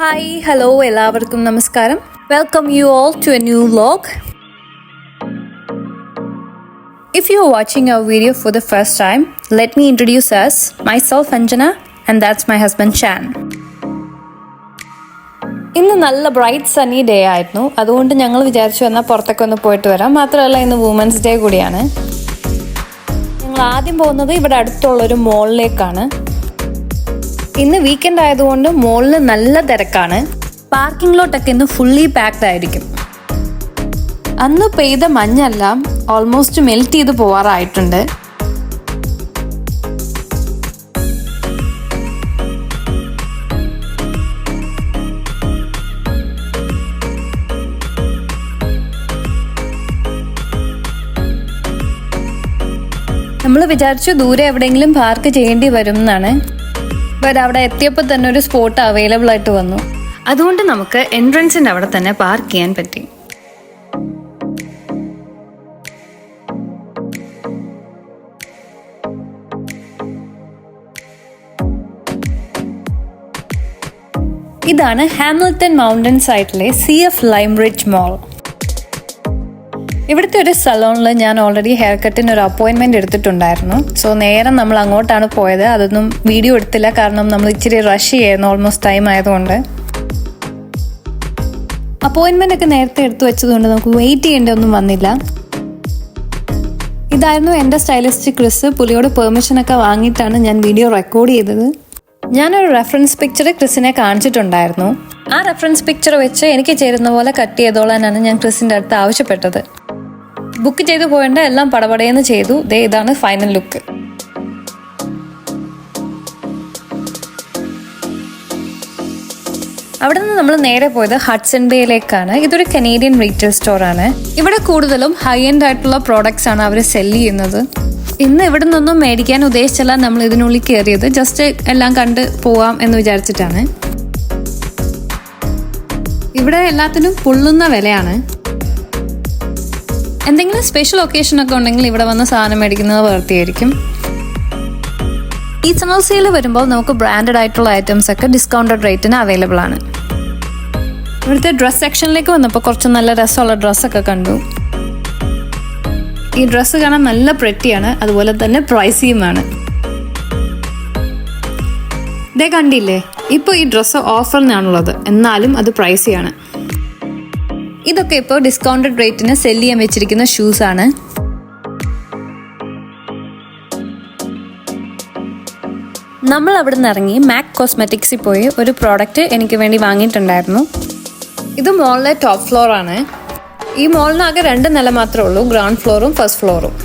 Hi, hello, എല്ലാവർക്കും നമസ്കാരം. Welcome you all to a new vlog. If you're watching our video for the first time, let me introduce us, myself Anjana, and that's my husband Shan. ഇന്ന് നല്ല bright Sunny day ആയിരുന്നു. അതുകൊണ്ട് ഞങ്ങൾ വിചാരിച്ചു എന്നാൽ പുറത്തൊക്കെ ഒന്ന് പോയിട്ട് വരാം. മാത്രമല്ല ഇന്ന് വുമൻസ് ഡേ കൂടിയാണ്. ഞങ്ങൾ ആദ്യം പോകുന്നത് ഇവിടെ അടുത്തുള്ളൊരു മോളിലേക്കാണ്. ഇന്ന് വീക്കെൻഡ് ആയതുകൊണ്ട് മോളിൽ നല്ല തിരക്കാണ്. പാർക്കിംഗ് ലോട്ടൊക്കെ ഇന്ന് ഫുള്ളി പാക്ഡ് ആയിരിക്കും. അന്ന് പെയ്ത മഞ്ഞെല്ലാം ഓൾമോസ്റ്റ് മെൽറ്റ് ചെയ്ത് പോവാറായിട്ടുണ്ട്. നമ്മൾ വിചാരിച്ചു ദൂരെ എവിടെയെങ്കിലും പാർക്ക് ചെയ്യേണ്ടി വരും എന്നാണ്. ബട്ട് അവിടെ എത്തിയപ്പോൾ തന്നെ ഒരു സ്പോട്ട് അവൈലബിൾ ആയിട്ട് വന്നു. അതുകൊണ്ട് നമുക്ക് എൻട്രൻസിൻ്റെ അവിടെ തന്നെ പാർക്ക് ചെയ്യാൻ പറ്റി. ഇതാണ് ഹാമിൽട്ടൺ മൗണ്ടൻ സൈറ്റിലെ CF ലൈംറിഡ്ജ് മോൾ. ഇവിടുത്തെ ഒരു സലോണിൽ ഞാൻ ഓൾറെഡി ഹെയർ കട്ടിന് ഒരു അപ്പോയിൻമെൻറ്റ് എടുത്തിട്ടുണ്ടായിരുന്നു. സോ നേരെ നമ്മൾ അങ്ങോട്ടാണ് പോയത്. അതൊന്നും വീഡിയോ എടുത്തില്ല, കാരണം നമ്മൾ ഇച്ചിരി റഷ് ചെയ്യായിരുന്നു, ഓൾമോസ്റ്റ് ടൈം ആയതുകൊണ്ട്. അപ്പോയിൻമെൻ്റ് ഒക്കെ നേരത്തെ എടുത്തു വെച്ചതുകൊണ്ട് നമുക്ക് വെയിറ്റ് ചെയ്യേണ്ട ഒന്നും വന്നില്ല. ഇതായിരുന്നു എൻ്റെ സ്റ്റൈലിസ്റ്റ് ക്രിസ്. പുള്ളിയോട് പെർമിഷനൊക്കെ വാങ്ങിയിട്ടാണ് ഞാൻ വീഡിയോ റെക്കോർഡ് ചെയ്തത്. ഞാനൊരു റെഫറൻസ് പിക്ചർ ക്രിസിനെ കാണിച്ചിട്ടുണ്ടായിരുന്നു. ആ റെഫറൻസ് പിക്ചർ വെച്ച് എനിക്ക് ചേരുന്ന പോലെ കട്ട് ചെയ്തോളാനാണ് ഞാൻ ക്രിസിൻ്റെ അടുത്ത് ആവശ്യപ്പെട്ടത്. ബുക്ക് ചെയ്ത് പോയേണ്ട എല്ലാം പടപടയെന്ന് ചെയ്തു. ഇതാണ് ഫൈനൽ ലുക്ക്. അവിടെ നിന്ന് നമ്മൾ നേരെ പോയത് ഹഡ്സൺ ബേയിലേക്കാണ്. ഇതൊരു കനേഡിയൻ റീറ്റെയിൽ സ്റ്റോറാണ്. ഇവിടെ കൂടുതലും ഹൈ എൻഡ് ആയിട്ടുള്ള പ്രോഡക്ട്സ് ആണ് അവർ സെല് ചെയ്യുന്നത്. ഇന്ന് ഇവിടെ നിന്നൊന്നും മേടിക്കാൻ ഉദ്ദേശിച്ചല്ല നമ്മൾ ഇതിനുള്ളിൽ കയറിയത്. ജസ്റ്റ് എല്ലാം കണ്ട് പോവാം എന്ന് വിചാരിച്ചിട്ടാണ്. ഇവിടെ എല്ലാത്തിനും പൊള്ളുന്ന വിലയാണ്. എന്തെങ്കിലും സ്പെഷ്യൽ ഒക്കേഷൻ ഒക്കെ ഉണ്ടെങ്കിൽ ഇവിടെ വന്ന് സാധനം മേടിക്കുന്നത് വൃത്തിയായിരിക്കും. ഈ സമ്മർ സെയിൽ വരുമ്പോൾ നമുക്ക് ബ്രാൻഡഡ് ആയിട്ടുള്ള ഐറ്റംസ് ഒക്കെ ഡിസ്കൗണ്ടഡ് റേറ്റിന് അവൈലബിൾ ആണ്. ഇവിടുത്തെ ഡ്രസ് സെക്ഷനിലേക്ക് വന്നപ്പോൾ കുറച്ച് നല്ല രസമുള്ള ഡ്രസ്സൊക്കെ കണ്ടു. ഈ ഡ്രസ്സ് കാണാൻ നല്ല പ്രെറ്റിയാണ്, അതുപോലെ തന്നെ പ്രൈസിയുമാണ്. ഇതേ കണ്ടില്ലേ, ഇപ്പോൾ ഈ ഡ്രസ്സ് ഓഫറിനാണുള്ളത്, എന്നാലും അത് പ്രൈസിയാണ്. ഇതൊക്കെ ഇപ്പോൾ ഡിസ്കൗണ്ടഡ് റേറ്റിന് സെല് ചെയ്യാൻ വെച്ചിരിക്കുന്ന ഷൂസ് ആണ്. നമ്മൾ അവിടെ നിന്ന് ഇറങ്ങി മാക് കോസ്മെറ്റിക്സിൽ പോയി ഒരു പ്രോഡക്റ്റ് എനിക്ക് വേണ്ടി വാങ്ങിയിട്ടുണ്ടായിരുന്നു. ഇത് മോളിലെ ടോപ്പ് ഫ്ലോർ ആണ്. ഈ മോളിനാകെ 2 നില മാത്രമേ ഉള്ളൂ, ഗ്രൗണ്ട് ഫ്ലോറും ഫസ്റ്റ് ഫ്ലോറും.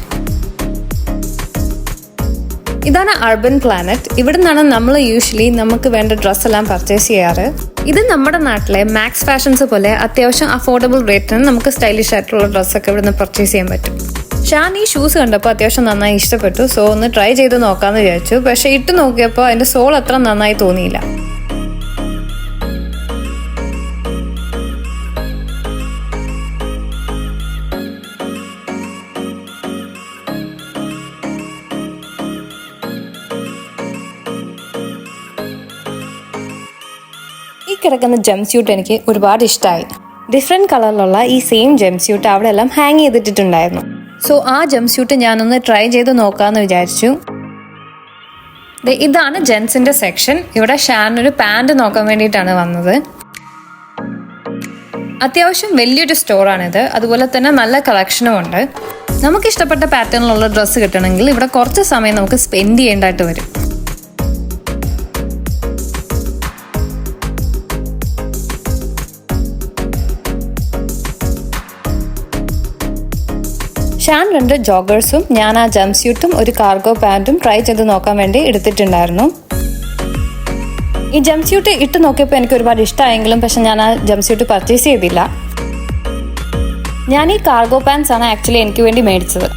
ഇതാണ് അർബൻ പ്ലാനറ്റ്. ഇവിടെ നിന്നാണ് നമ്മൾ യൂഷ്വലി നമുക്ക് വേണ്ട ഡ്രസ്സെല്ലാം പർച്ചേസ് ചെയ്യാറ്. ഇത് നമ്മുടെ നാട്ടിലെ മാക്സ് ഫാഷൻസ് പോലെ അത്യാവശ്യം അഫോർഡബിൾ റേറ്റിന് നമുക്ക് സ്റ്റൈലിഷ് ആയിട്ടുള്ള ഡ്രസ്സൊക്കെ ഇവിടെ നിന്ന് പർച്ചേസ് ചെയ്യാൻ പറ്റും. ഷാൻ ഈ ഷൂസ് കണ്ടപ്പോൾ അത്യാവശ്യം നന്നായി ഇഷ്ടപ്പെട്ടു. സോ ഒന്ന് ട്രൈ ചെയ്ത് നോക്കാമെന്ന് വിചാരിച്ചു. പക്ഷേ ഇട്ട് നോക്കിയപ്പോൾ അതിൻ്റെ സോൾ അത്ര നന്നായി തോന്നിയില്ല. ഈ കിടക്കുന്ന ജംപ് സ്യൂട്ട് എനിക്ക് ഒരുപാട് ഇഷ്ടമായി. ഡിഫറെൻറ്റ് കളറിലുള്ള ഈ സെയിം ജംപ് സ്യൂട്ട് അവിടെ എല്ലാം ഹാങ് ചെയ്തിട്ടുണ്ടായിരുന്നു. സോ ആ ജംപ് സ്യൂട്ട് ഞാനൊന്ന് ട്രൈ ചെയ്ത് നോക്കാമെന്ന് വിചാരിച്ചു. ഇതാണ് ജെൻസിൻ്റെ സെക്ഷൻ. ഇവിടെ ഷാനൊരു പാൻറ് നോക്കാൻ വേണ്ടിയിട്ടാണ് വന്നത്. അത്യാവശ്യം വലിയൊരു സ്റ്റോറാണിത്. അതുപോലെ തന്നെ നല്ല കളക്ഷനും ഉണ്ട്. നമുക്കിഷ്ടപ്പെട്ട പാറ്റേണിലുള്ള ഡ്രസ്സ് കിട്ടണമെങ്കിൽ ഇവിടെ കുറച്ച് സമയം നമുക്ക് സ്പെൻഡ് ചെയ്യേണ്ടതായിട്ട് വരും. ഷാൻ 2 ജോഗേഴ്സും ഞാൻ ആ ജംപ് സ്യൂട്ടും ഒരു കാർഗോ പാൻറ്റും ട്രൈ ചെയ്ത് നോക്കാൻ വേണ്ടി എടുത്തിട്ടുണ്ടായിരുന്നു. ഈ ജംപ് സ്യൂട്ട് ഇട്ട് നോക്കിയപ്പോൾ എനിക്ക് ഒരുപാട് ഇഷ്ടമായെങ്കിലും പക്ഷെ ഞാൻ ആ ജംപ് സ്യൂട്ട് പർച്ചേസ് ചെയ്തില്ല. ഞാൻ ഈ കാർഗോ പാൻസ് ആണ് ആക്ച്വലി എനിക്ക് വേണ്ടി മേടിച്ചത്.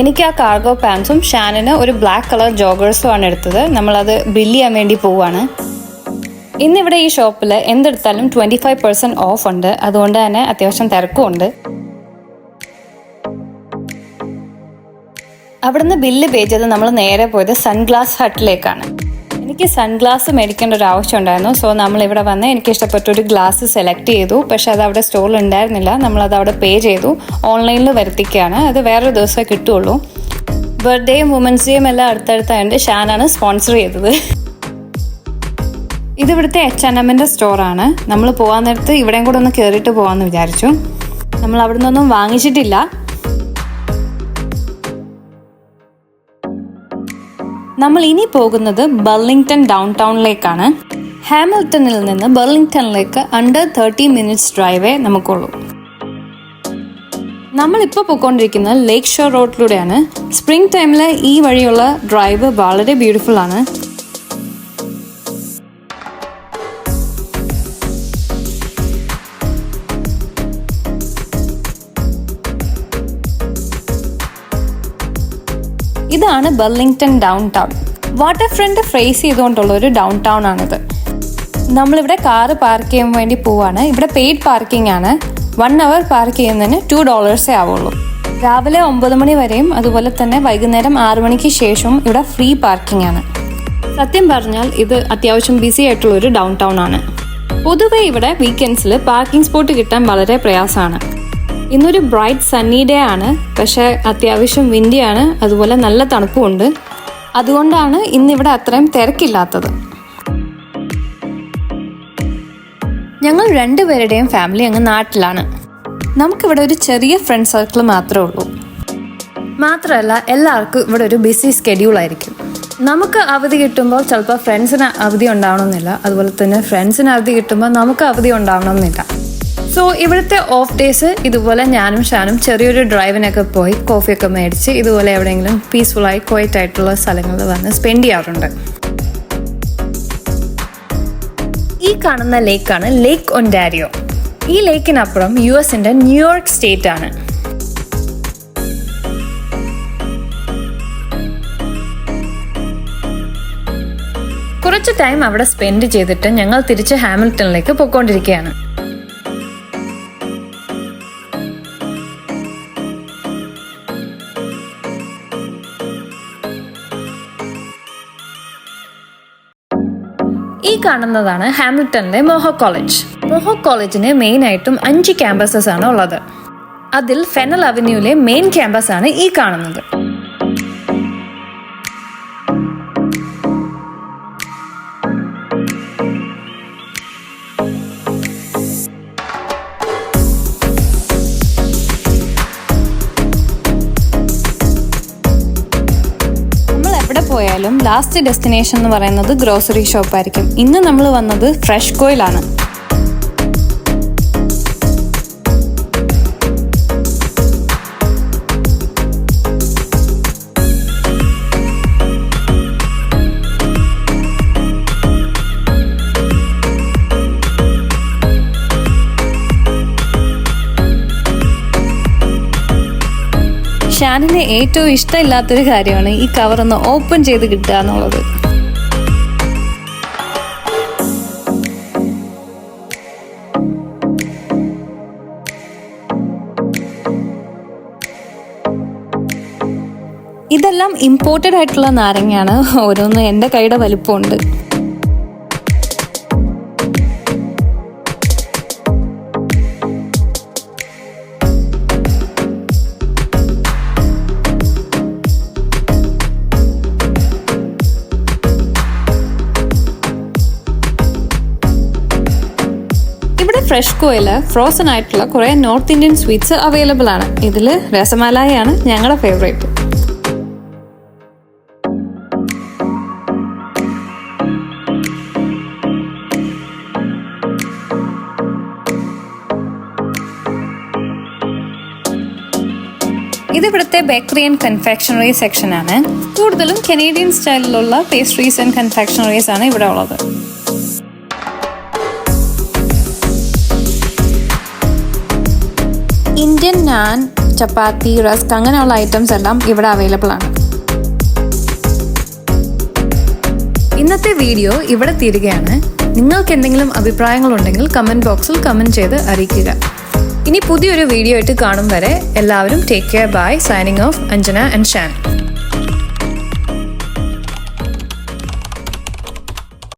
എനിക്ക് ആ കാർഗോ പാൻസും ഷാനിന് ഒരു ബ്ലാക്ക് കളർ ജോഗേഴ്സും ആണ് എടുത്തത്. നമ്മളത് ബില്ല് ചെയ്യാൻ വേണ്ടി പോവാണ്. ഇന്നിവിടെ ഈ ഷോപ്പിൽ എന്തെടുത്താലും 25% ഓഫ് ഉണ്ട്. അതുകൊണ്ട് തന്നെ അത്യാവശ്യം തിരക്കും ഉണ്ട്. അവിടുന്ന് ബില്ല് പേ ചെയ്ത് നമ്മൾ നേരെ പോയത് സൺഗ്ലാസ് ഹട്ടിലേക്കാണ്. എനിക്ക് സൺഗ്ലാസ് മേടിക്കേണ്ട ഒരു ആവശ്യം ഉണ്ടായിരുന്നു. സോ നമ്മളിവിടെ വന്ന് എനിക്ക് ഇഷ്ടപ്പെട്ട ഒരു ഗ്ലാസ് സെലക്ട് ചെയ്തു. പക്ഷെ അത് അവിടെ സ്റ്റോറിൽ ഉണ്ടായിരുന്നില്ല. നമ്മളത് അവിടെ പേ ചെയ്തു. ഓൺലൈനിൽ വരുത്തിക്കുകയാണ്. അത് വേറൊരു ദിവസമേ കിട്ടുള്ളൂ. ബർത്ത്ഡേയും വുമൻസ് ഡേയും എല്ലാം അടുത്തടുത്തായതുകൊണ്ട് ഷാനാണ് സ്പോൺസർ ചെയ്തത്. ഇതിവിടുത്തെ H&Mന്റെ സ്റ്റോറാണ്. നമ്മൾ പോകാൻ നേരത്ത് ഇവിടെയും കൂടെ ഒന്ന് കയറിയിട്ട് പോകാമെന്ന് വിചാരിച്ചു. നമ്മൾ അവിടെ നിന്നൊന്നും വാങ്ങിച്ചിട്ടില്ല. നമ്മൾ ഇനി പോകുന്നത് ബർലിംഗ്ടൺ ഡൗൺ ടൗണിലേക്കാണ്. ഹാമിൽട്ടണിൽ നിന്ന് ബർലിംഗ്ടണിലേക്ക് അണ്ടർ 30 മിനിറ്റ്സ് ഡ്രൈവേ നമുക്കുള്ളൂ. നമ്മളിപ്പോൾ പോയിക്കൊണ്ടിരിക്കുന്നത് ലേക്ക് ഷോർ റോഡിലൂടെയാണ്. സ്പ്രിംഗ് ടൈമിൽ ഈ വഴിയുള്ള ഡ്രൈവ് വളരെ ബ്യൂട്ടിഫുൾ ആണ്. ഇതാണ് Burlington downtown. Water front face ചെയ്തുകൊണ്ടുള്ള ഒരു ഡൗൺ ടൗൺ ആണിത്. നമ്മളിവിടെ കാറ് പാർക്ക് ചെയ്യാൻ വേണ്ടി പോവാണ്. ഇവിടെ പെയ്ഡ് പാർക്കിംഗ് ആണ്. 1 അവർ പാർക്ക് ചെയ്യുന്നതിന് $2 ആവുള്ളൂ. രാവിലെ 9 മണി വരെയും അതുപോലെ തന്നെ വൈകുന്നേരം 6 മണിക്ക് ശേഷവും ഇവിടെ ഫ്രീ പാർക്കിംഗ് ആണ്. സത്യം പറഞ്ഞാൽ ഇത് അത്യാവശ്യം ബിസി ആയിട്ടുള്ള ഒരു ഡൗൺ ടൗൺ ആണ്. പൊതുവെ ഇവിടെ വീക്കെൻഡ്സിൽ പാർക്കിംഗ് സ്പോട്ട് കിട്ടാൻ വളരെ പ്രയാസമാണ്. ഇന്നൊരു ബ്രൈറ്റ് സണ്ണി ഡേ ആണ്. പക്ഷെ അത്യാവശ്യം വിൻഡിയാണ്. അതുപോലെ നല്ല തണുപ്പുമുണ്ട്. അതുകൊണ്ടാണ് ഇന്നിവിടെ അത്രയും തിരക്കില്ലാത്തത്. ഞങ്ങൾ 2 പേരുടെയും ഫാമിലി അങ്ങ് നാട്ടിലാണ്. നമുക്കിവിടെ ഒരു ചെറിയ ഫ്രണ്ട് സർക്കിൾ മാത്രമേ ഉള്ളൂ. മാത്രമല്ല എല്ലാവർക്കും ഇവിടെ ഒരു ബിസി സ്കെഡ്യൂൾ ആയിരിക്കും. നമുക്ക് അവധി കിട്ടുമ്പോൾ ചിലപ്പോൾ ഫ്രണ്ട്സിന് അവധി ഉണ്ടാവണമെന്നില്ല. അതുപോലെ തന്നെ ഫ്രണ്ട്സിന് അവധി കിട്ടുമ്പോൾ നമുക്ക് അവധി ഉണ്ടാവണമെന്നില്ല. സോ ഇവിടുത്തെ ഓഫ് ഡേയ്സ് ഇതുപോലെ ഞാനും ഷാനും ചെറിയൊരു ഡ്രൈവിനൊക്കെ പോയി കോഫിയൊക്കെ മേടിച്ച് ഇതുപോലെ എവിടെയെങ്കിലും പീസ്ഫുള്ളായി ക്വയറ്റ് ആയിട്ടുള്ള സ്ഥലങ്ങളിൽ വന്ന് സ്പെൻഡ് ചെയ്യാറുണ്ട്. ഈ കാണുന്ന ലേക്കാണ് ലേക്ക് ഒൻറ്റാരിയോ. ഈ ലേക്കിനപ്പുറം US-ന്റെ ന്യൂയോർക്ക് സ്റ്റേറ്റ് ആണ്. കുറച്ച് ടൈം അവിടെ സ്പെൻഡ് ചെയ്തിട്ട് ഞങ്ങൾ തിരിച്ച് ഹാമിൽട്ടണിലേക്ക് പോയിക്കൊണ്ടിരിക്കുകയാണ്. ഈ കാണുന്നതാണ് ഹാമിൽട്ടണിലെ മോഹോക്ക് കോളേജ്. മോഹോക്ക് കോളേജിന് മെയിൻ ആയിട്ടും 5 ക്യാമ്പസസ് ആണ് ഉള്ളത്. അതിൽ ഫെനൽ അവന്യൂവിലെ മെയിൻ ക്യാമ്പസ് ആണ് ഈ കാണുന്നത്. പോയാലും ലാസ്റ്റ് ഡെസ്റ്റിനേഷൻ എന്ന് പറയുന്നത് ഗ്രോസറി ഷോപ്പായിരിക്കും. ഇന്ന് നമ്മൾ വന്നത് ഫ്രഷ്കോയിലാണ്. ഷാനിന് ഏറ്റവും ഇഷ്ടമില്ലാത്തൊരു കാര്യമാണ് ഈ കവർ ഒന്ന് ഓപ്പൺ ചെയ്ത് കിട്ടുക എന്നുള്ളത്. ഇതെല്ലാം ഇമ്പോർട്ടഡ് ആയിട്ടുള്ള നാരങ്ങയാണ്. ഓരോന്നും എൻ്റെ കൈയുടെ വലിപ്പമുണ്ട്. ഫ്രഷ്കോയിൽ ഫ്രോസൺ ആയിട്ടുള്ള കുറേ നോർത്ത് ഇന്ത്യൻ സ്വീറ്റ്സ് അവൈലബിൾ ആണ്. ഇതിൽ രസമലായിയാണ് ഞങ്ങളുടെ ഫേവറേറ്റ്. ഇതിവിടുത്തെ ബേക്കറി ആൻഡ് കൺഫെക്ഷണറി സെക്ഷൻ ആണ്. കൂടുതലും കനേഡിയൻ സ്റ്റൈലിലുള്ള പേസ്ട്രീസ് ആൻഡ് കൺഫെക്ഷണറീസ് ആണ് ഇവിടെ ഉള്ളത്. ഇന്ത്യൻ നാൻ, ചപ്പാത്തി, റസ്ക് അങ്ങനെയുള്ള ഐറ്റംസ് എല്ലാം ഇവിടെ അവൈലബിൾ ആണ്. ഇന്നത്തെ വീഡിയോ ഇവിടെ തീരുകയാണ്. നിങ്ങൾക്ക് എന്തെങ്കിലും അഭിപ്രായങ്ങളുണ്ടെങ്കിൽ കമന്റ് ബോക്സിൽ കമന്റ് ചെയ്ത് അറിയിക്കുക. ഇനി പുതിയൊരു വീഡിയോ ആയിട്ട് കാണും വരെ എല്ലാവരും take care. Bye. Signing off Anjana and Shaan.